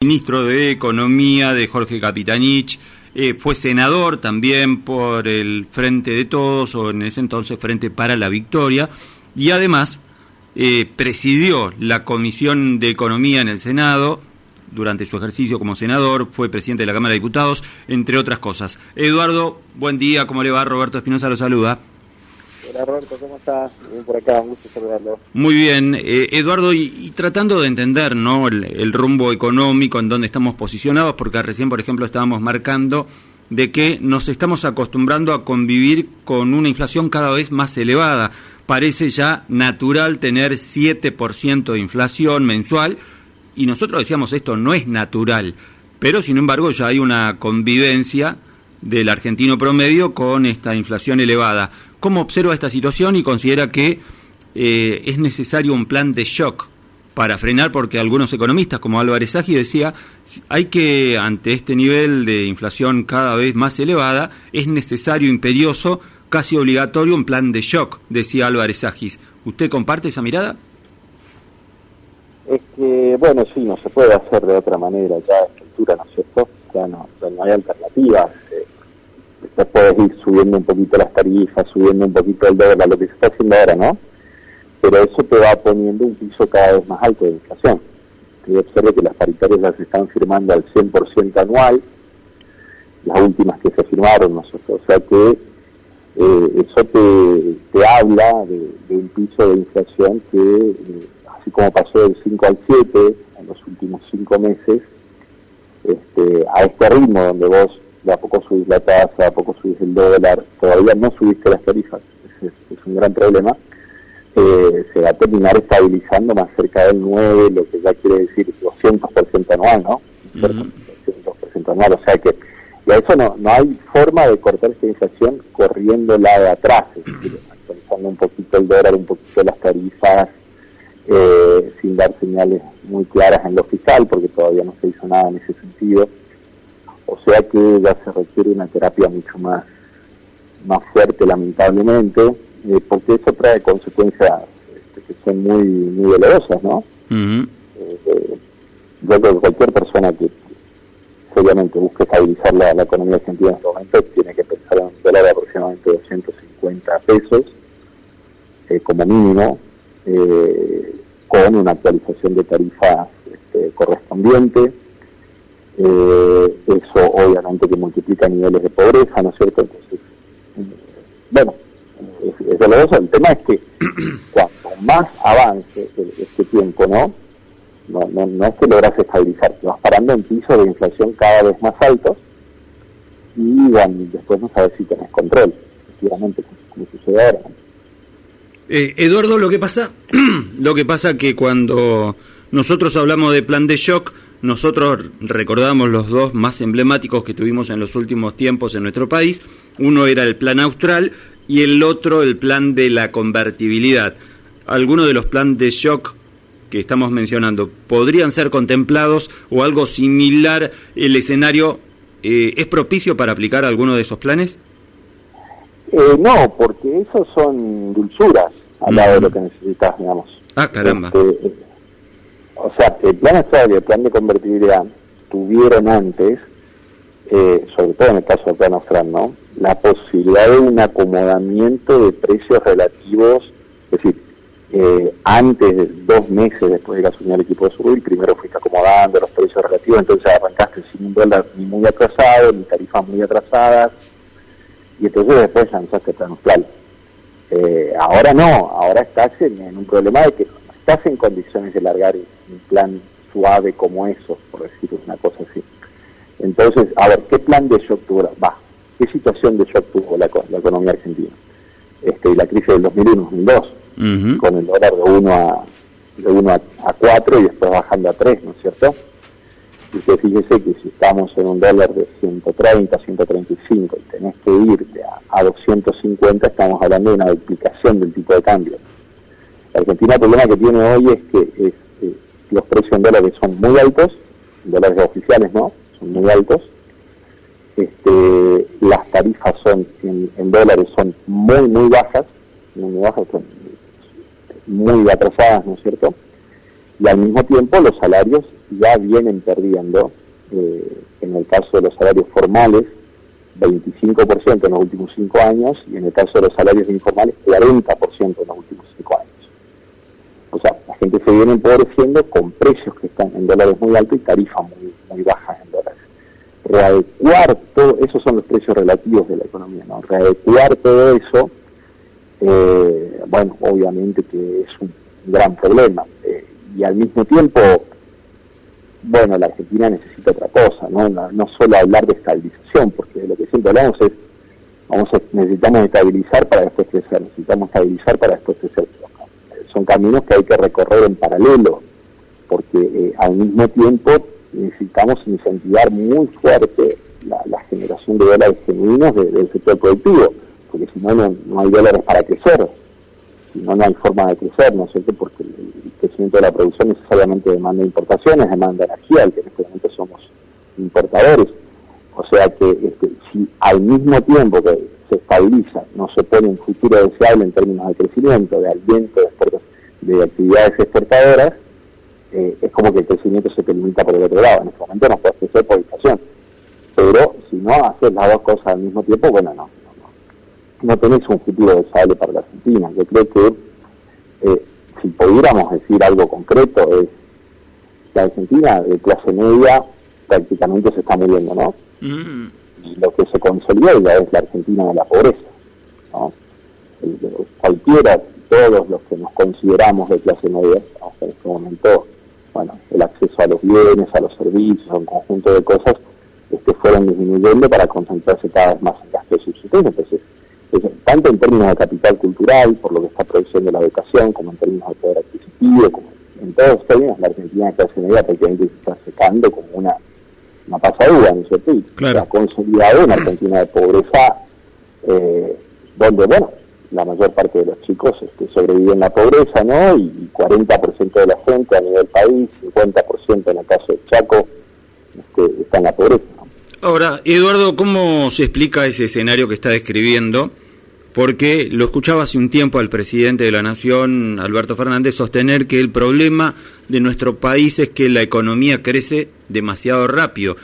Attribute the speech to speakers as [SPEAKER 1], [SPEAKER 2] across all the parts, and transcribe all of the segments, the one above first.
[SPEAKER 1] Ministro de Economía de Jorge Capitanich, fue senador también por el Frente de Todos, o en ese entonces Frente para la Victoria, y además presidió la Comisión de Economía en el Senado. Durante su ejercicio como senador, fue presidente de la Cámara de Diputados, entre otras cosas. Eduardo, buen día, ¿cómo le va? Roberto Espinosa lo saluda.
[SPEAKER 2] Hola Roberto, ¿cómo estás? Bien por acá, un gusto saludarlo.
[SPEAKER 1] Muy bien, Eduardo, y tratando de entender, ¿no?, el rumbo económico en donde estamos posicionados, porque recién, por ejemplo, estábamos marcando de que nos estamos acostumbrando a convivir con una inflación cada vez más elevada. Parece ya natural tener 7% de inflación mensual, y nosotros decíamos esto no es natural, pero sin embargo ya hay una convivencia del argentino promedio con esta inflación elevada. ¿Cómo observa esta situación y considera que es necesario un plan de shock para frenar? Porque algunos economistas, como Álvarez Agis, decía, hay que, ante este nivel de inflación cada vez más elevada, es necesario, imperioso, casi obligatorio, un plan de shock, decía Álvarez Agis. ¿Usted comparte esa mirada?
[SPEAKER 2] Es que, bueno, sí, no se puede hacer de otra manera, ya a esta altura, ¿no es cierto? Ya no hay alternativas. Después puedes ir subiendo un poquito las tarifas, subiendo un poquito el dólar, lo que se está haciendo ahora, ¿no? Pero eso te va poniendo un piso cada vez más alto de inflación. Y observe que las paritarias las están firmando al 100% anual, las últimas que se firmaron, ¿no es cierto? O sea que eso te habla de un piso de inflación que, así como pasó del 5 al 7 en los últimos 5 meses, a este ritmo donde vos de a poco subís la tasa, de a poco subís el dólar, todavía no subiste las tarifas, es un gran problema, se va a terminar estabilizando más cerca del 9, lo que ya quiere decir 200% anual, ¿no? 200% anual, o sea que y a eso no hay forma de cortar esta inflación corriéndola de atrás, es decir, actualizando un poquito el dólar, un poquito las tarifas, sin dar señales muy claras en lo fiscal, porque todavía no se hizo nada en ese sentido. O sea que ya se requiere una terapia mucho más fuerte, lamentablemente, porque eso trae consecuencias que son muy dolorosas, ¿no? Uh-huh. Yo creo que cualquier persona que seriamente busque estabilizar la economía argentina en este momento tiene que pensar en un dólar de aproximadamente 250 pesos como mínimo, con una actualización de tarifas correspondiente. Eso obviamente que multiplica niveles de pobreza, ¿no es cierto? Entonces, bueno, es doloroso. El tema es que cuanto más avance este tiempo, ¿no es que logras estabilizar, te vas parando en pisos de inflación cada vez más altos y bueno, después no sabes si tenés control, efectivamente, como sucede ahora, ¿no?
[SPEAKER 1] Eduardo, lo que pasa que cuando nosotros hablamos de plan de shock, nosotros recordamos los dos más emblemáticos que tuvimos en los últimos tiempos en nuestro país. Uno era el plan austral y el otro el plan de la convertibilidad. ¿Alguno de los planes de shock que estamos mencionando podrían ser contemplados o algo similar? ¿El escenario es propicio para aplicar alguno de esos planes?
[SPEAKER 2] No, porque esos son dulzuras al lado de lo que necesitas, digamos.
[SPEAKER 1] Ah, caramba.
[SPEAKER 2] O sea, el plan austral y el plan de convertibilidad tuvieron antes, sobre todo en el caso del plan austral, ¿no?, la posibilidad de un acomodamiento de precios relativos, es decir, antes de 2 meses después de que asumió el equipo de Surril, primero fuiste acomodando los precios relativos, entonces arrancaste sin un dólar ni muy atrasado, ni tarifas muy atrasadas, y entonces después lanzaste el plan austral. Ahora no, ahora estás en un problema de que no estás en condiciones de largar un plan suave como eso, por decir una cosa así. Entonces, a ver, ¿qué plan de shock tuvo? ¿Qué situación de shock tuvo la economía argentina? La crisis del 2001-2002, uh-huh, con el dólar de 1 a 4 y después bajando a 3, ¿no es cierto? Y usted fíjese que si estamos en un dólar de 130, 135 y tenés que irte a 250, estamos hablando de una duplicación del tipo de cambio. La Argentina, el problema que tiene hoy es que los precios en dólares son muy altos, dólares oficiales, ¿no?, son muy altos. Las tarifas en dólares son muy bajas, son muy atrasadas, ¿no es cierto? Y al mismo tiempo los salarios ya vienen perdiendo, en el caso de los salarios formales, 25% en los últimos 5 años, y en el caso de los salarios informales, 40% en los últimos 5 años. O sea, la gente se viene empobreciendo con precios que están en dólares muy altos y tarifas muy bajas en dólares. Readecuar todo, esos son los precios relativos de la economía, ¿no? Readecuar todo eso, bueno, obviamente que es un gran problema. Y al mismo tiempo, bueno, la Argentina necesita otra cosa, no solo hablar de estabilización, porque lo que siempre hablamos es, necesitamos estabilizar para después crecer, son caminos que hay que recorrer en paralelo, porque al mismo tiempo necesitamos incentivar muy fuerte la generación de dólares genuinos del sector productivo, porque si no hay dólares para crecer, si no hay forma de crecer, ¿no es cierto? Porque el crecimiento de la producción necesariamente demanda importaciones, demanda energía, y que en este momento somos importadores. O sea que si al mismo tiempo que se estabiliza, no se pone un futuro deseable en términos de crecimiento, de aliento, de actividades exportadoras, es como que el crecimiento se te limita por el otro lado. En este momento no puedes crecer por inflación, pero si no haces las dos cosas al mismo tiempo, bueno, no tenés un futuro deseable para la Argentina. Yo creo que si pudiéramos decir algo concreto, es la Argentina de clase media prácticamente se está muriendo, ¿no? Y lo que se consolida ya es la Argentina de la pobreza, ¿no? Cualquiera, todos los que nos consideramos de clase media, ¿no? En este momento, bueno, el acceso a los bienes, a los servicios, a un conjunto de cosas, fueron disminuyendo para concentrarse cada vez más en gastos de subsistencia. Entonces, tanto en términos de capital cultural, por lo que está produciendo la educación, como en términos de poder adquisitivo, como en todos los términos, la Argentina de clase media prácticamente se está secando como una pasadura, ¿no es cierto? Y
[SPEAKER 1] claro,
[SPEAKER 2] se ha consolidado una Argentina de pobreza, donde, bueno, la mayor parte de los chicos sobreviven en la pobreza, ¿no? Y 40% de la gente a nivel país, 50% en el caso de Chaco, está en la pobreza, ¿no?
[SPEAKER 1] Ahora, Eduardo, ¿cómo se explica ese escenario que está describiendo? Porque lo escuchaba hace un tiempo al presidente de la Nación, Alberto Fernández, sostener que el problema de nuestro país es que la economía crece demasiado rápido,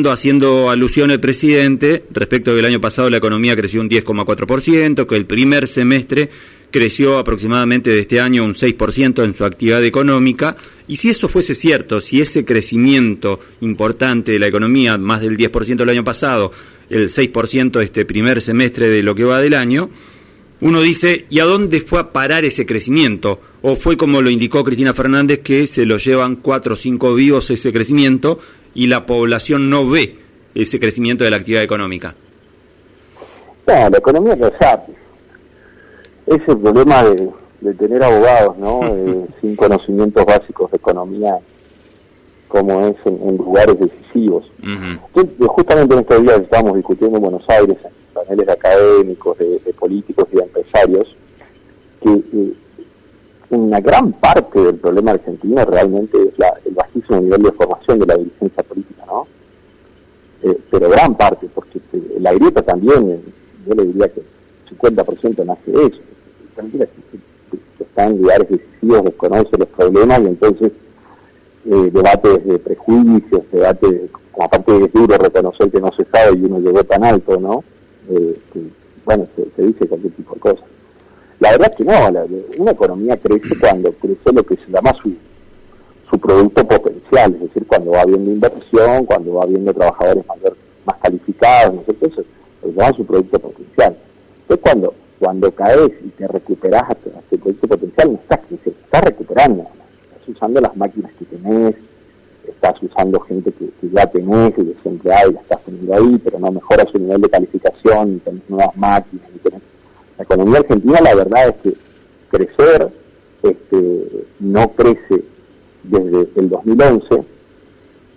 [SPEAKER 1] haciendo alusión al presidente respecto de que el año pasado la economía creció un 10,4%, que el primer semestre creció aproximadamente de este año un 6% en su actividad económica, y si eso fuese cierto, si ese crecimiento importante de la economía, más del 10% el año pasado, el 6% este primer semestre de lo que va del año, uno dice, ¿y a dónde fue a parar ese crecimiento? ¿O fue como lo indicó Cristina Fernández, que se lo llevan 4 o 5 vivos ese crecimiento y la población no ve ese crecimiento de la actividad económica?
[SPEAKER 2] No, la economía es es el problema de tener abogados, ¿no? Sin conocimientos básicos de economía, como es en lugares decisivos. Uh-huh. Justamente en estos días estamos discutiendo en Buenos Aires, en paneles académicos, de políticos y de empresarios, que una gran parte del problema argentino realmente es el bajísimo nivel de formación de la dirigencia política, ¿no? Pero gran parte, porque la grieta también, yo le diría que el 50% nace de eso. Está en lugares decisivos, desconoce los problemas y entonces debate de prejuicios, aparte es duro reconocer que no se sabe y uno llegó tan alto, ¿no? Bueno, se dice cualquier tipo de cosas. La verdad es que no, una economía crece cuando crece lo que se llama su producto potencial, es decir, cuando va habiendo inversión, cuando va habiendo trabajadores más calificados, ¿no sé qué, eso se llama su producto potencial. Entonces cuando caes y te recuperás a tu producto potencial, no estás creciendo, estás recuperando, ¿no? Estás usando las máquinas que tenés, estás usando gente que ya tenés y desempleada y la estás teniendo ahí, pero no mejora su nivel de calificación, ni tenés nuevas máquinas, ni tenés... La economía argentina, la verdad es que crecer no crece desde el 2011,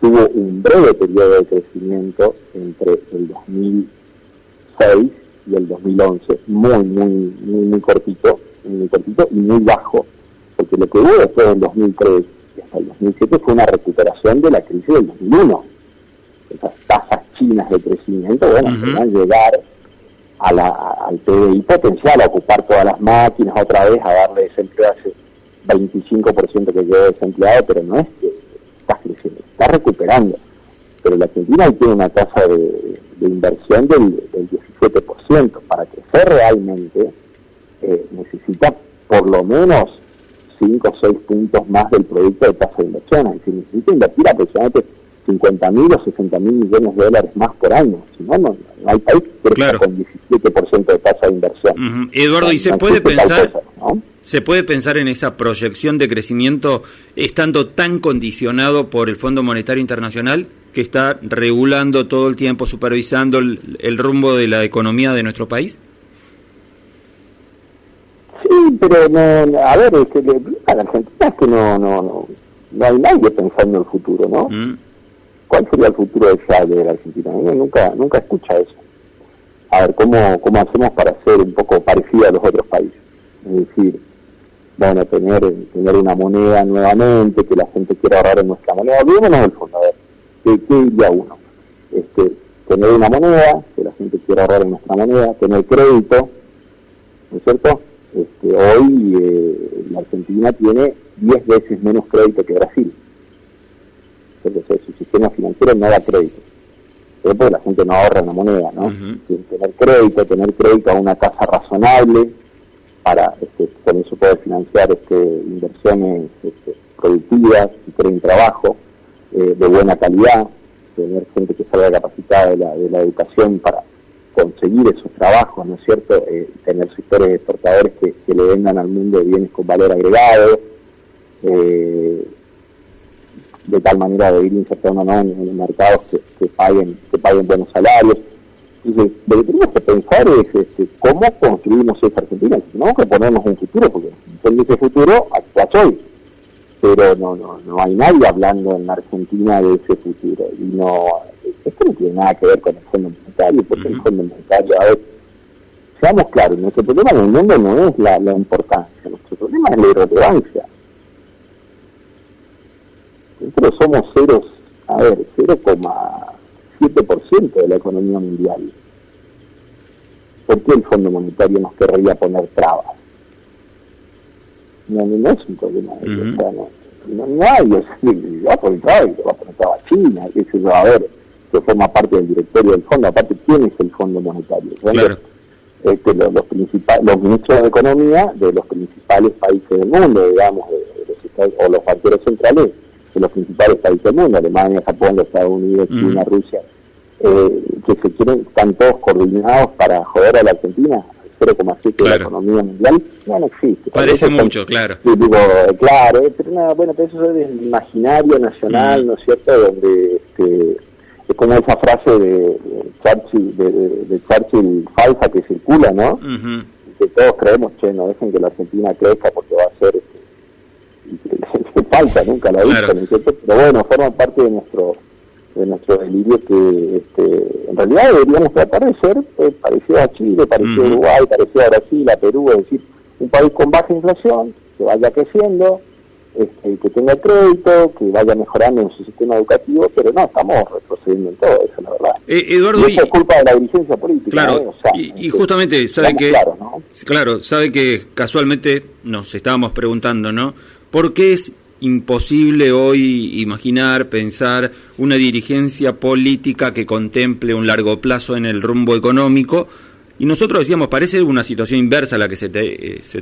[SPEAKER 2] tuvo un breve periodo de crecimiento entre el 2006 y el 2011, muy cortito y muy bajo, porque lo que hubo después del 2003 y hasta el 2007 fue una recuperación de la crisis del 2001. Esas tasas chinas de crecimiento, bueno, uh-huh, van a llegar al PDI potencial, a ocupar todas las máquinas otra vez, a darle desempleo a ese 25% que quedó desempleado, pero no es que estás creciendo, estás recuperando. Pero la Argentina tiene una tasa de inversión del 17%. Para crecer realmente necesita por lo menos 5 o 6 puntos más del producto de tasa de inversión. Es decir, necesita invertir aproximadamente 50.000 o 60.000 millones de dólares más por año. Si no, no hay país que crezca con 17% de tasa de inversión.
[SPEAKER 1] Eduardo, ¿y se puede pensar, ¿no? ¿Se puede pensar en esa proyección de crecimiento estando tan condicionado por el Fondo Monetario Internacional, que está regulando todo el tiempo, supervisando el rumbo de la economía de nuestro país?
[SPEAKER 2] Sí, pero no, a ver, es que la Argentina es que no hay nadie pensando en el futuro, ¿no? ¿Cuál sería el futuro de la Argentina? Uno nunca escucha eso. A ver, ¿cómo hacemos para ser un poco parecido a los otros países? Es decir, bueno, tener una moneda nuevamente, que la gente quiera ahorrar en nuestra moneda. Olvidémonos del fondo, a ver, ¿qué diría uno? Tener una moneda, que la gente quiera ahorrar en nuestra moneda, tener crédito, ¿no es cierto? Hoy la Argentina tiene 10 veces menos crédito que Brasil. Entonces, su sistema financiero no da crédito. Pero porque la gente no ahorra en la moneda, ¿no? Tener crédito a una tasa razonable para con eso poder financiar inversiones productivas, que creen trabajo de buena calidad, tener gente que salga capacitada de la educación para conseguir esos trabajos, ¿no es cierto? Tener sectores exportadores que le vendan al mundo bienes con valor agregado, de tal manera de ir insertándonos en mercados que paguen buenos salarios. Entonces, lo que tenemos que pensar es cómo construimos esa Argentina. Tenemos que ponernos un futuro, porque en ese futuro actúa hoy. Pero no hay nadie hablando en la Argentina de ese futuro. Y esto no tiene nada que ver con el Fondo Monetario, porque el Fondo Monetario, a ver, seamos claros, nuestro problema en el mundo no es la importancia, nuestro problema es la irrelevancia. Nosotros somos 0,7% de la economía mundial. ¿Por qué el Fondo Monetario nos querría poner trabas? No es un problema de eso, o sea, no hay, va a poner trabas y va a poner trabas China, qué sé yo, a ver, que forma parte del directorio del fondo. Aparte, ¿quién es el Fondo Monetario?
[SPEAKER 1] Claro.
[SPEAKER 2] Los ministros de Economía de los principales países del mundo, digamos, o los banqueros centrales de los principales países del mundo, Alemania, Japón, los Estados Unidos, China, Rusia, que están todos coordinados para joder a la Argentina. 0,7 de la economía mundial, no existe.
[SPEAKER 1] Parece mucho, claro.
[SPEAKER 2] Digo, claro, pero eso es el imaginario nacional, ¿no es cierto?, donde es como esa frase de Churchill falsa que circula, ¿no? Que todos creemos, no dejen que la Argentina crezca porque va a ser que falta, nunca la hizo, ¿no es cierto? Pero bueno, forma parte de nuestro delirio, que en realidad deberíamos tratar de ser parecido a Chile, parecido a Uruguay, parecido a Brasil, a Perú, es decir, un país con baja inflación, que vaya creciendo, que tenga crédito, que vaya mejorando en su sistema educativo, pero no, estamos retrocediendo en todo eso, la verdad.
[SPEAKER 1] Eduardo,
[SPEAKER 2] y eso es culpa de la dirigencia política.
[SPEAKER 1] Claro,
[SPEAKER 2] o sea,
[SPEAKER 1] y justamente sabe que,
[SPEAKER 2] claro, ¿no?
[SPEAKER 1] Claro, sabe que casualmente nos estábamos preguntando, ¿no? ¿Por qué es imposible hoy imaginar, pensar una dirigencia política que contemple un largo plazo en el rumbo económico? Y nosotros decíamos, parece una situación inversa a la que se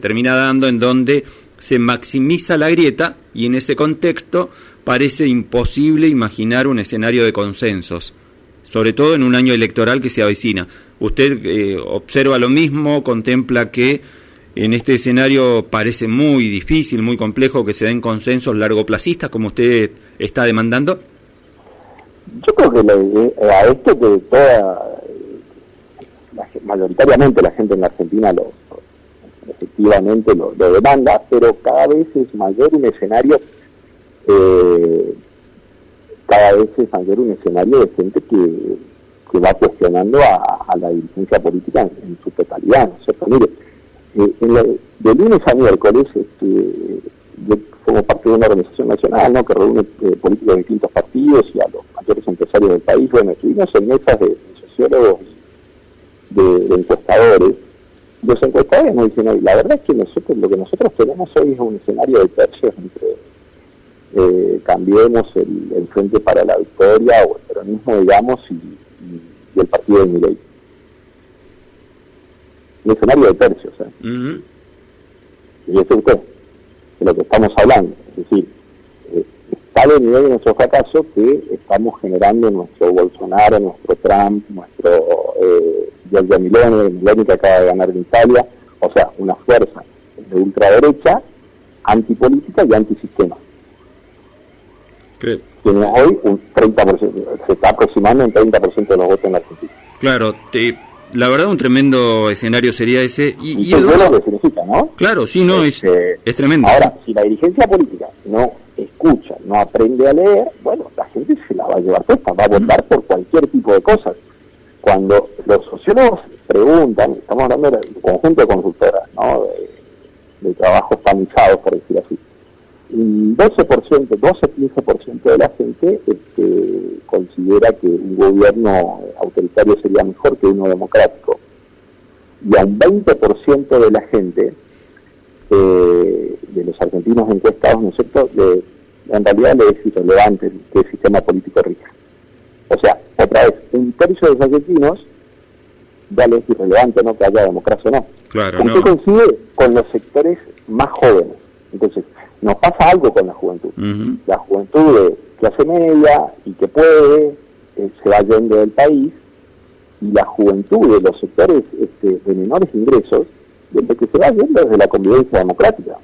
[SPEAKER 1] termina dando, en donde se maximiza la grieta, y en ese contexto parece imposible imaginar un escenario de consensos, sobre todo en un año electoral que se avecina. ¿Usted observa lo mismo? ¿Contempla que en este escenario parece muy difícil, muy complejo que se den consensos largoplacistas como usted está demandando?
[SPEAKER 2] Yo creo que a esto que mayoritariamente la gente en la Argentina efectivamente lo demanda, pero cada vez es mayor un escenario de gente que va cuestionando a la dirigencia política en su totalidad, ¿no es cierto? Mire, de lunes a miércoles yo formo parte de una organización nacional, ¿no?, que reúne políticos de distintos partidos y a los mayores empresarios del país. Bueno, estuvimos en mesas de sociólogos, de encuestadores. Los encuestadores nos dicen, la verdad es que lo que nosotros tenemos hoy es un escenario de tercios entre Cambiemos, el Frente para la Victoria o el peronismo, digamos, y el partido de Milei. Un escenario de tercios,
[SPEAKER 1] Uh-huh.
[SPEAKER 2] Y eso es usted, de lo que estamos hablando. Es decir, está de nivel de nuestro fracaso que estamos generando nuestro Bolsonaro, nuestro Trump, nuestro Giorgia Meloni, que acaba de ganar en Italia, o sea, una fuerza de ultraderecha, antipolítica y antisistema. Tiene hoy un 30%, se está aproximando un 30% de los votos en la Argentina.
[SPEAKER 1] Claro, la verdad un tremendo escenario sería ese.
[SPEAKER 2] Y eso es lo que significa, ¿no?
[SPEAKER 1] Claro, sí, no, es tremendo.
[SPEAKER 2] Ahora, si la dirigencia política no escucha, no aprende a leer, bueno, la gente se la va a llevar puesta, va a votar por cualquier tipo de cosas. Cuando los sociólogos preguntan, estamos hablando de un conjunto de consultoras, ¿no? De trabajos tamizados, por decir así. Y 12-15% de la gente considera que un gobierno autoritario sería mejor que uno democrático. Y a un 20% de la gente, de los argentinos encuestados, ¿no es cierto?, en realidad le es irrelevante que el sistema político rija. O sea, otra vez, un tercio de los argentinos ya le es irrelevante, ¿no?, que haya democracia o no.
[SPEAKER 1] Claro,
[SPEAKER 2] ¿Usted coincide con los sectores más jóvenes? Entonces, nos pasa algo con la juventud.
[SPEAKER 1] Uh-huh.
[SPEAKER 2] La juventud de clase media y que puede, se va yendo del país, y la juventud de los sectores de menores ingresos, desde que se va yendo desde la convivencia democrática.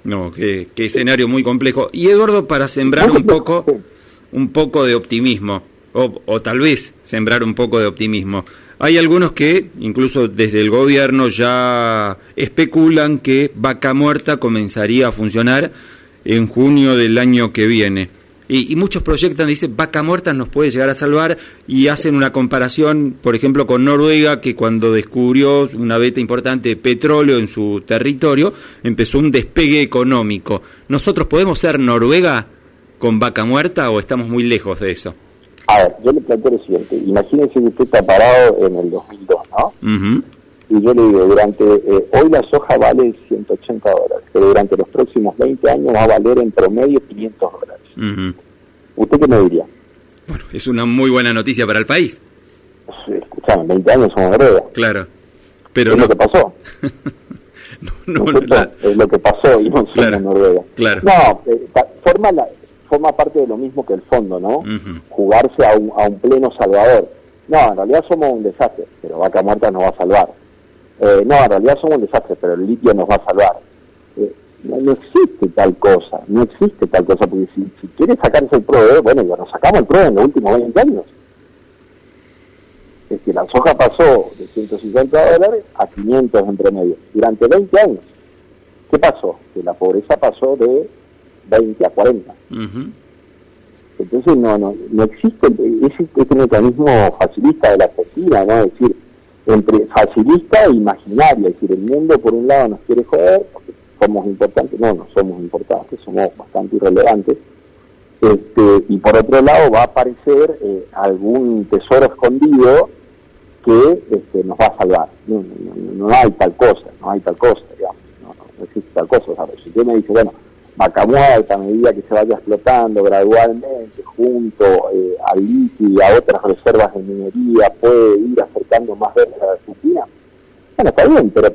[SPEAKER 1] No, qué escenario muy complejo. Y Eduardo, para sembrar un poco de optimismo, o tal vez sembrar un poco de optimismo, hay algunos que, incluso desde el gobierno, ya especulan que Vaca Muerta comenzaría a funcionar en junio del año que viene. Y muchos proyectan, dicen, Vaca Muerta nos puede llegar a salvar, y hacen una comparación, por ejemplo, con Noruega, que cuando descubrió una veta importante de petróleo en su territorio, empezó un despegue económico. ¿Nosotros podemos ser Noruega con Vaca Muerta o estamos muy lejos de eso?
[SPEAKER 2] A ver, yo le planteo lo siguiente. Imagínense que usted está parado en el 2002, ¿no?
[SPEAKER 1] Uh-huh.
[SPEAKER 2] Y yo le digo, hoy la soja vale $180, pero durante los próximos 20 años va a valer en promedio $500.
[SPEAKER 1] Uh-huh.
[SPEAKER 2] ¿Usted qué me diría?
[SPEAKER 1] Bueno, es una muy buena noticia para el país.
[SPEAKER 2] Sí, escuchame, 20 años somos Noruega.
[SPEAKER 1] Claro, pero
[SPEAKER 2] es
[SPEAKER 1] no.
[SPEAKER 2] Lo que pasó. Es lo que pasó y no somos Noruega.
[SPEAKER 1] Claro.
[SPEAKER 2] No, forma parte de lo mismo que el fondo, ¿no?
[SPEAKER 1] Uh-huh.
[SPEAKER 2] Jugarse a un pleno salvador. No, en realidad somos un desastre, pero Vaca Muerta nos va a salvar. No, en realidad somos un desastre, pero el litio nos va a salvar. No existe tal cosa, porque si quiere sacarse el PROE, bueno, ya nos sacamos el PROE en los últimos 20 años. Es que la soja pasó de $150 a 500 en promedio, durante 20 años. ¿Qué pasó? Que la pobreza pasó de 20 a 40.
[SPEAKER 1] Uh-huh.
[SPEAKER 2] Entonces no existe ese mecanismo facilista de la Argentina, ¿no? Es decir, entre facilista e imaginaria, es decir, el mundo por un lado nos quiere joder, porque somos importantes, no somos importantes, somos bastante irrelevantes, y por otro lado va a aparecer algún tesoro escondido que nos va a salvar. No hay tal cosa, digamos, no existe tal cosa. O sea, si usted me dice, bueno, Vaca Muerta, a medida que se vaya explotando gradualmente junto al litio y a otras reservas de minería, puede ir acercando más veces a la Argentina. Bueno, está bien, pero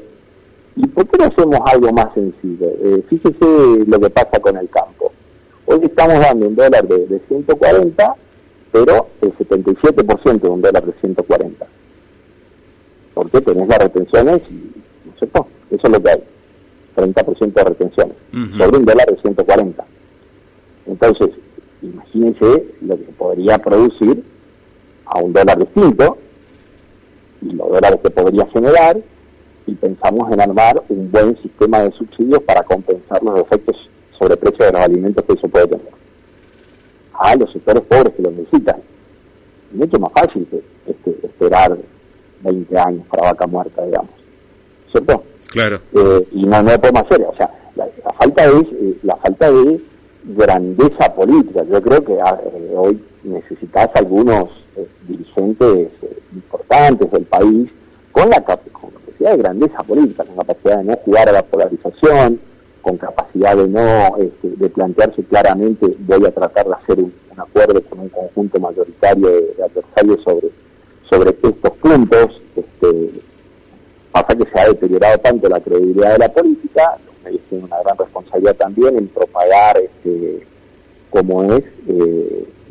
[SPEAKER 2] ¿y por qué no hacemos algo más sencillo? Fíjese lo que pasa con el campo. Hoy estamos dando un dólar de 140, pero el 77% de un dólar de 140. ¿Por qué? Tenés las retenciones y, ¿no es cierto? Eso es lo que hay. 30% de retenciones, uh-huh, sobre un dólar de 140. Entonces, imagínense lo que podría producir a un dólar distinto y los dólares que podría generar, y pensamos en armar un buen sistema de subsidios para compensar los efectos sobre precio de los alimentos que eso puede tener. A los sectores pobres que lo necesitan. Es mucho más fácil que esperar 20 años para Vaca Muerta, digamos. ¿Cierto?
[SPEAKER 1] Claro.
[SPEAKER 2] Y no podemos hacer. O sea, la falta de grandeza política. Yo creo que hoy necesitas algunos dirigentes importantes del país con capacidad de grandeza política, con capacidad de no jugar a la polarización, con capacidad de no de plantearse claramente, voy a tratar de hacer un acuerdo con un conjunto mayoritario de adversarios sobre estos puntos. Pasa que se ha deteriorado tanto la credibilidad de la política, los medios tienen una gran responsabilidad también en propagar como es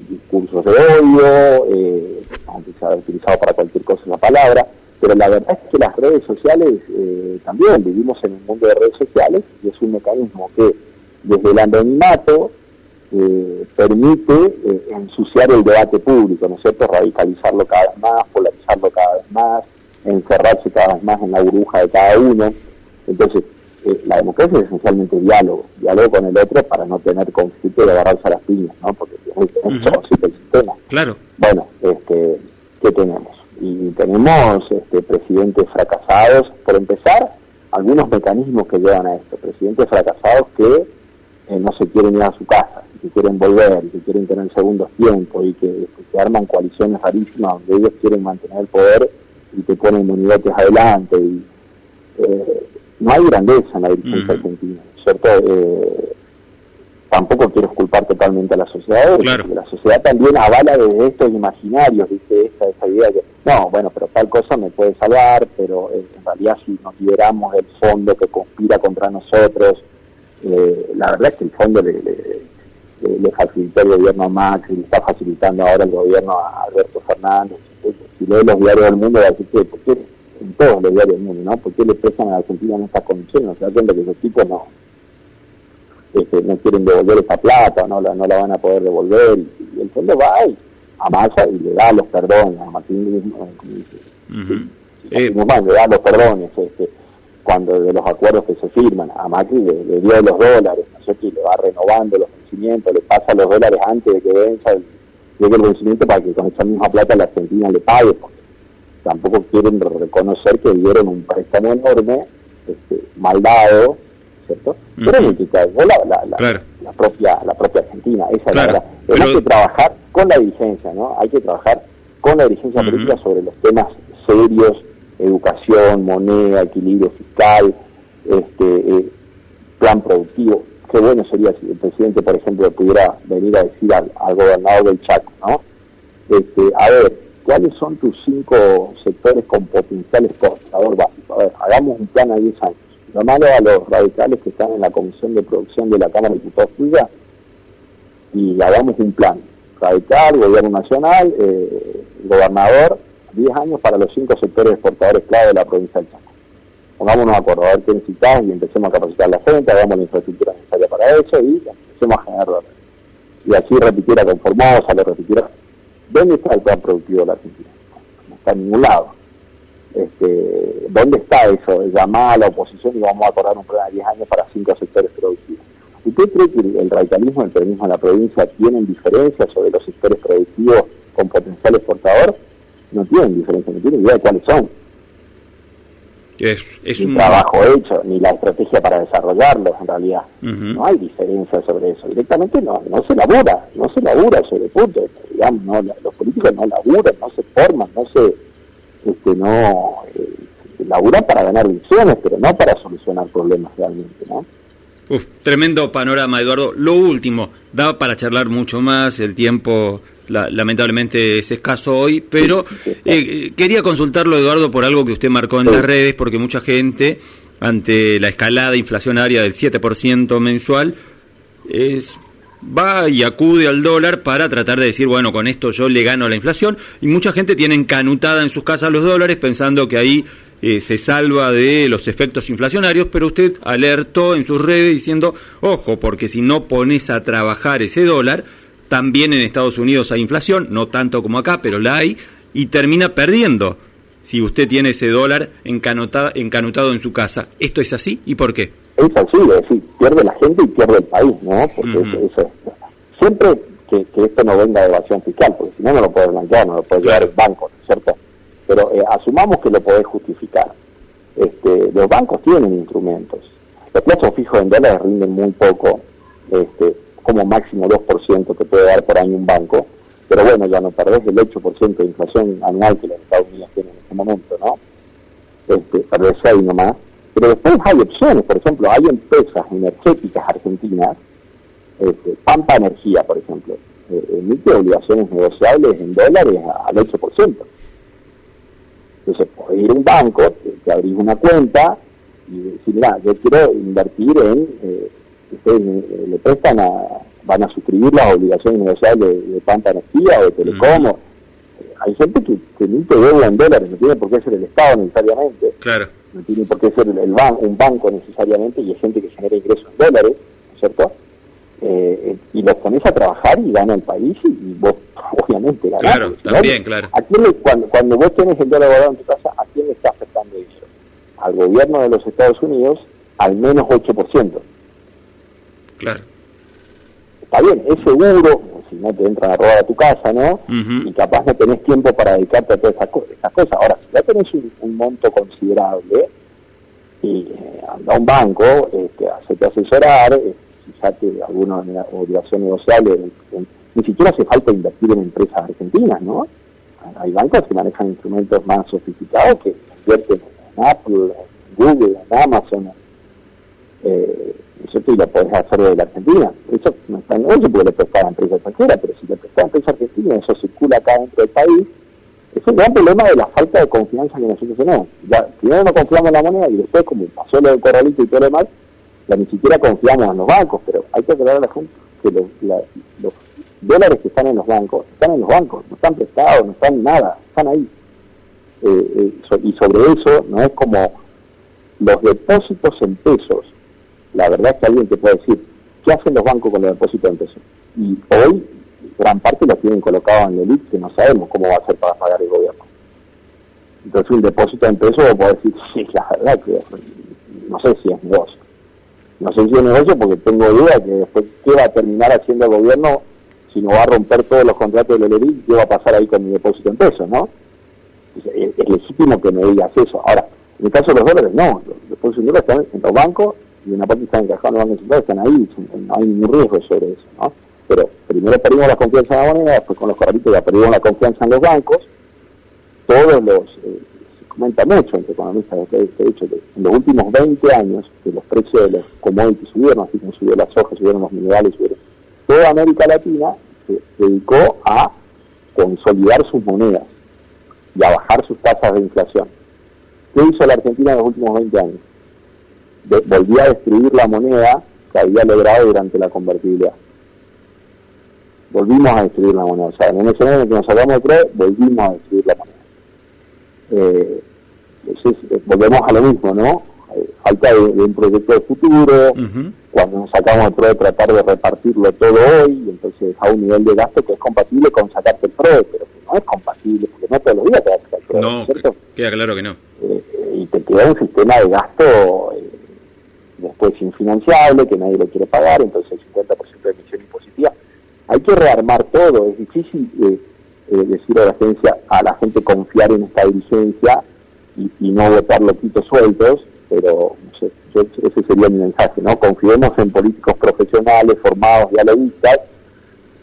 [SPEAKER 2] discursos de odio, aunque se ha utilizado para cualquier cosa esa palabra, pero la verdad es que las redes sociales, también vivimos en un mundo de redes sociales, y es un mecanismo que desde el anonimato permite ensuciar el debate público, ¿no es cierto?, radicalizarlo cada vez más, polarizarlo cada vez más, encerrarse cada vez más en la burbuja de cada uno. Entonces, la democracia es esencialmente diálogo con el otro para no tener conflicto y agarrarse a las piñas, ¿no? Porque eso consiste el sistema.
[SPEAKER 1] Claro.
[SPEAKER 2] Bueno, ¿qué tenemos? Y tenemos presidentes fracasados, por empezar, algunos mecanismos que llevan a esto, presidentes fracasados que no se quieren ir a su casa, que quieren volver, que quieren tener segundos tiempos y que arman coaliciones rarísimas donde ellos quieren mantener el poder y que ponen unidotes adelante y no hay grandeza en la dirigencia argentina, ¿cierto? Tampoco quiero culpar totalmente a la sociedad,
[SPEAKER 1] claro,
[SPEAKER 2] porque la sociedad también avala desde estos imaginarios, ¿viste? Esa idea de que, no, bueno, pero tal cosa me puede salvar, pero en realidad si nos liberamos del fondo que conspira contra nosotros, la verdad es que el fondo le facilitó el gobierno a Macri, le está facilitando ahora el gobierno a Alberto Fernández. Si lee los diarios del mundo va a decir que, ¿por qué? En todos los diarios del mundo, ¿no? ¿Por qué le prestan a la Argentina en estas condiciones? No se da cuenta que esos tipos no quieren devolver esa plata, no la van a poder devolver, y el fondo va y amasa y le da los perdones a Martín mismo, le da los perdones, cuando de los acuerdos que se firman, a Macri le dio los dólares, ¿no sé qué? Le va renovando los vencimientos, le pasa los dólares antes de que llegue el vencimiento para que con esa misma plata la Argentina le pague, porque tampoco quieren reconocer que dieron un préstamo enorme, mal dado, ¿cierto? Pero ni que cayó la propia Argentina, esa es la verdad. Pero hay que trabajar con la dirigencia, ¿no? Hay que trabajar con la dirigencia política sobre los temas serios, educación, moneda, equilibrio fiscal, plan productivo. Qué bueno sería si el presidente, por ejemplo, pudiera venir a decir al gobernador del Chaco, ¿no? A ver, ¿cuáles son tus 5 sectores con potencial exportador básico? A ver, hagamos un plan a 10 años. Llamalo a los radicales que están en la Comisión de Producción de la Cámara de Diputados tuya y hagamos un plan. Radical, Gobierno Nacional, gobernador, 10 años para los 5 sectores exportadores clave de la provincia del Chaco. Pongámonos de acuerdo, a ver qué necesitas y empecemos a capacitar a la gente, hagamos la infraestructura necesaria para eso y empecemos a generar dólares. Y así repitiera con Formosa, lo repitiera. ¿Dónde está el plan productivo de la Argentina? No está en ningún lado. ¿Dónde está eso? Llamar a la oposición y vamos a acordar un plan de 10 años para 5 sectores productivos. ¿Usted cree que el radicalismo y el peronismo en la provincia tienen diferencias sobre los sectores productivos con potencial exportador? No tienen diferencia, no tienen idea de cuáles son.
[SPEAKER 1] Es
[SPEAKER 2] ni trabajo hecho, ni la estrategia para desarrollarlos, en realidad. No hay diferencia sobre eso. Directamente no se labura sobre punto. Digamos, los políticos no laburan, no se forman, laburan para ganar elecciones, pero no para solucionar problemas realmente, ¿no?
[SPEAKER 1] Tremendo panorama, Eduardo. Lo último, da para charlar mucho más, el tiempo lamentablemente es escaso hoy, pero quería consultarlo, Eduardo, por algo que usted marcó en las redes, porque mucha gente, ante la escalada inflacionaria del 7% mensual, va y acude al dólar para tratar de decir, bueno, con esto yo le gano a la inflación, y mucha gente tiene encanutada en sus casas los dólares pensando que ahí se salva de los efectos inflacionarios, pero usted alertó en sus redes diciendo, ojo, porque si no pones a trabajar ese dólar, también en Estados Unidos hay inflación, no tanto como acá, pero la hay, y termina perdiendo si usted tiene ese dólar encanutado en su casa. ¿Esto es así? ¿Y por qué?
[SPEAKER 2] Es así, es decir, pierde la gente y pierde el país, ¿no? Porque siempre que esto no venga de evasión fiscal, porque si no lo puede blanquear, no lo puede llevar el banco, ¿no es cierto? Pero asumamos que lo podés justificar. Los bancos tienen instrumentos. Los plazos fijos en dólares rinden muy poco, como máximo 2% que puede dar por año un banco, pero bueno, ya no perdés el 8% de inflación anual que los Estados Unidos tienen en este momento, ¿no? Perdés ahí nomás. Pero después hay opciones, por ejemplo, hay empresas energéticas argentinas, Pampa Energía, por ejemplo, emite obligaciones negociables en dólares al 8%. Entonces, podés ir a un banco, te abrís una cuenta y decir, mira, yo quiero invertir ustedes le prestan van a suscribir las obligaciones negociables de Pampa Energía o de Telecom. Hay gente que emite deuda en dólares, no tiene por qué ser el Estado necesariamente.
[SPEAKER 1] Claro.
[SPEAKER 2] No tiene por qué ser un banco necesariamente, y hay gente que genera ingresos en dólares, ¿no es cierto? Y los pones a trabajar y gana el país y vos obviamente ganás.
[SPEAKER 1] Claro, también, claro.
[SPEAKER 2] ¿A quién cuando vos tenés el dólar guardado en tu casa, ¿a quién le está afectando eso? Al gobierno de los Estados Unidos, al menos 8%.
[SPEAKER 1] Claro.
[SPEAKER 2] Está bien, es seguro, si no te entran a robar a tu casa, ¿no?
[SPEAKER 1] Uh-huh.
[SPEAKER 2] Y capaz no tenés tiempo para dedicarte a todas esas cosas. Ahora, si ya tenés un monto considerable, y anda a un banco, hacete asesorar, fíjate alguna obligación negociable, ni siquiera hace falta invertir en empresas argentinas, ¿no? Hay bancos que manejan instrumentos más sofisticados que invierten en Apple, en Google, en Amazon, y lo podés hacer desde la Argentina. Eso no está en negocio porque le prestás a empresa extranjera, pero si le prestás a empresa argentina, eso circula acá dentro del país. Es un gran problema de la falta de confianza que nosotros tenemos. Ya, primero no confiamos en la moneda y después, como pasó lo del corralito y todo lo demás, ya ni siquiera confiamos en los bancos, pero hay que aclarar a la gente que los dólares que están en los bancos, no están prestados, no están nada, están ahí. Y sobre eso, no es como los depósitos en pesos. La verdad es que alguien te puede decir, ¿qué hacen los bancos con los depósitos en pesos? Y hoy, gran parte los tienen colocados en el ELIT, que no sabemos cómo va a ser para pagar el gobierno. Entonces, un depósito en pesos, vos podés decir, sí, la verdad que no sé si es negocio. No sé si es negocio porque tengo duda que después, ¿qué va a terminar haciendo el gobierno si no va a romper todos los contratos del ELIT? ¿Qué va a pasar ahí con mi depósito en pesos, no? Es legítimo que me digas eso. Ahora, en el caso de los dólares, no. Los depósitos en dólares están en los bancos, y una parte están encajados en los bancos centrales, están ahí, no hay ningún riesgo sobre eso, ¿no? Pero primero perdimos la confianza en la moneda, después con los corralitos ya perdimos la confianza en los bancos. Todos se comenta mucho entre economistas, de hecho, que en los últimos 20 años, que los precios de los commodities subieron, así como subió la soja, subieron los minerales, toda América Latina se dedicó a consolidar sus monedas y a bajar sus tasas de inflación. ¿Qué hizo la Argentina en los últimos 20 años? Volvió a destruir la moneda que había logrado durante la convertibilidad. Volvimos a destruir la moneda. O sea, en un escenario en el que nos sacamos de tres, volvimos a destruir la moneda. Entonces, volvemos a lo mismo, ¿no? Falta de un proyecto de futuro. Uh-huh. Cuando nos sacamos el PROE, tratar de repartirlo todo hoy, y entonces a un nivel de gasto que es compatible con sacarte el PROE, pero que no es compatible, porque no todos los días te vas a sacar el PROE.
[SPEAKER 1] No, ¿cierto? Queda claro que no.
[SPEAKER 2] Y te queda un sistema de gasto después infinanciable, que nadie lo quiere pagar, entonces el 50% de emisión impositiva. Hay que rearmar todo, es difícil decir a la gente confiar en esta dirigencia y no votar loquitos sueltos, pero ese sería mi mensaje, ¿no? Confiemos en políticos profesionales, formados, dialoguistas,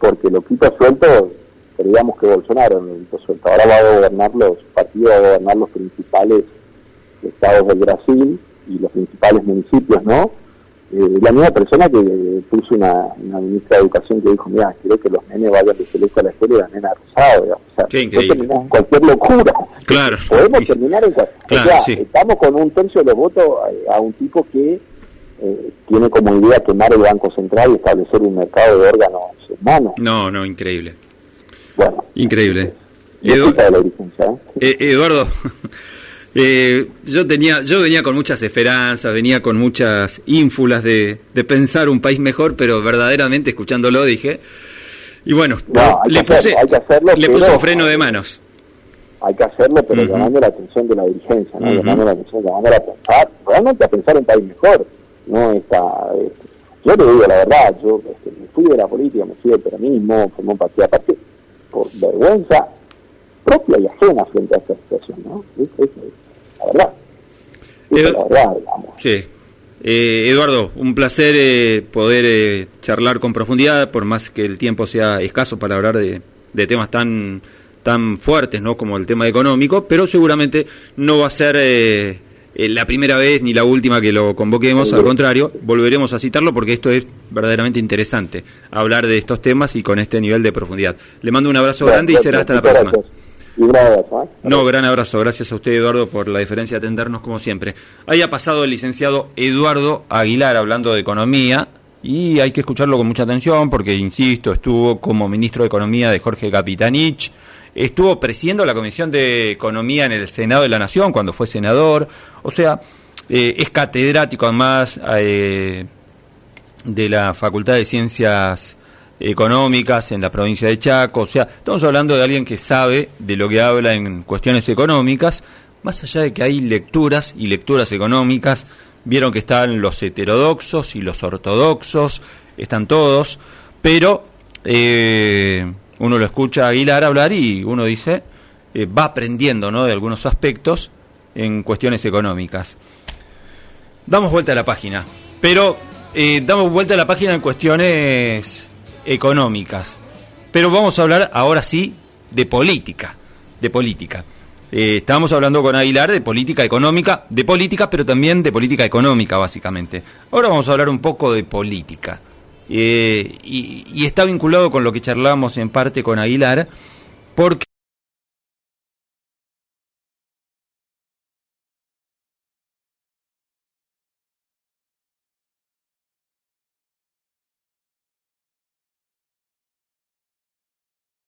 [SPEAKER 2] porque loquitos sueltos, creíamos que Bolsonaro, loquitos sueltos, ahora va a gobernar los partidos, va a gobernar los principales estados del Brasil y los principales municipios, ¿no? La misma persona que puso una ministra de Educación que dijo, mira, quiero que los nenes vayan de celeste a la escuela y la nena rosado, digamos. O sea,
[SPEAKER 1] qué increíble.
[SPEAKER 2] No terminamos en cualquier locura.
[SPEAKER 1] Claro.
[SPEAKER 2] Podemos terminar en cualquier...
[SPEAKER 1] Claro,
[SPEAKER 2] o sea,
[SPEAKER 1] sí.
[SPEAKER 2] Estamos con un tercio de los votos a un tipo que tiene como idea quemar el Banco Central y establecer un mercado de órganos humanos.
[SPEAKER 1] No, increíble.
[SPEAKER 2] Bueno.
[SPEAKER 1] Increíble.
[SPEAKER 2] Eduardo,
[SPEAKER 1] yo venía con muchas esperanzas, venía con muchas ínfulas de pensar un país mejor, pero verdaderamente escuchándolo dije, y bueno, le puse un freno de manos.
[SPEAKER 2] Hay que hacerlo, pero llamando la atención de la dirigencia, ¿no? Llamándola a pensar un país mejor. No yo te digo la verdad, yo me fui de la política, me fui del peronismo, formé un partido aparte, por vergüenza propia y ajena frente a esta situación, ¿no? Es la verdad. Es la verdad, digamos.
[SPEAKER 1] Sí. Eduardo, un placer poder charlar con profundidad, por más que el tiempo sea escaso para hablar de temas tan fuertes, ¿no? Como el tema económico, pero seguramente no va a ser la primera vez ni la última que lo convoquemos, al contrario, volveremos a citarlo porque esto es verdaderamente interesante, hablar de estos temas y con este nivel de profundidad. Le mando un abrazo grande y será hasta la próxima.
[SPEAKER 2] Y un abrazo, ¿eh?
[SPEAKER 1] No, gran abrazo. Gracias a usted, Eduardo, por la diferencia de atendernos como siempre. Ahí ha pasado el licenciado Eduardo Aguilar hablando de economía y hay que escucharlo con mucha atención porque, insisto, estuvo como ministro de Economía de Jorge Capitanich, estuvo presidiendo la Comisión de Economía en el Senado de la Nación cuando fue senador, o sea, es catedrático además de la Facultad de Ciencias Económicas en la provincia de Chaco, o sea, estamos hablando de alguien que sabe de lo que habla en cuestiones económicas, más allá de que hay lecturas y lecturas económicas. Vieron que están los heterodoxos y los ortodoxos, están todos, pero uno lo escucha a Aguilar hablar y uno dice, va aprendiendo, ¿no?, de algunos aspectos en cuestiones económicas. Damos vuelta a la página, pero damos vuelta a la página en cuestiones económicas, pero vamos a hablar ahora sí de política, estábamos hablando con Aguilar de política económica, pero también de política económica básicamente. Ahora vamos a hablar un poco de política, y está vinculado con lo que charlamos en parte con Aguilar, porque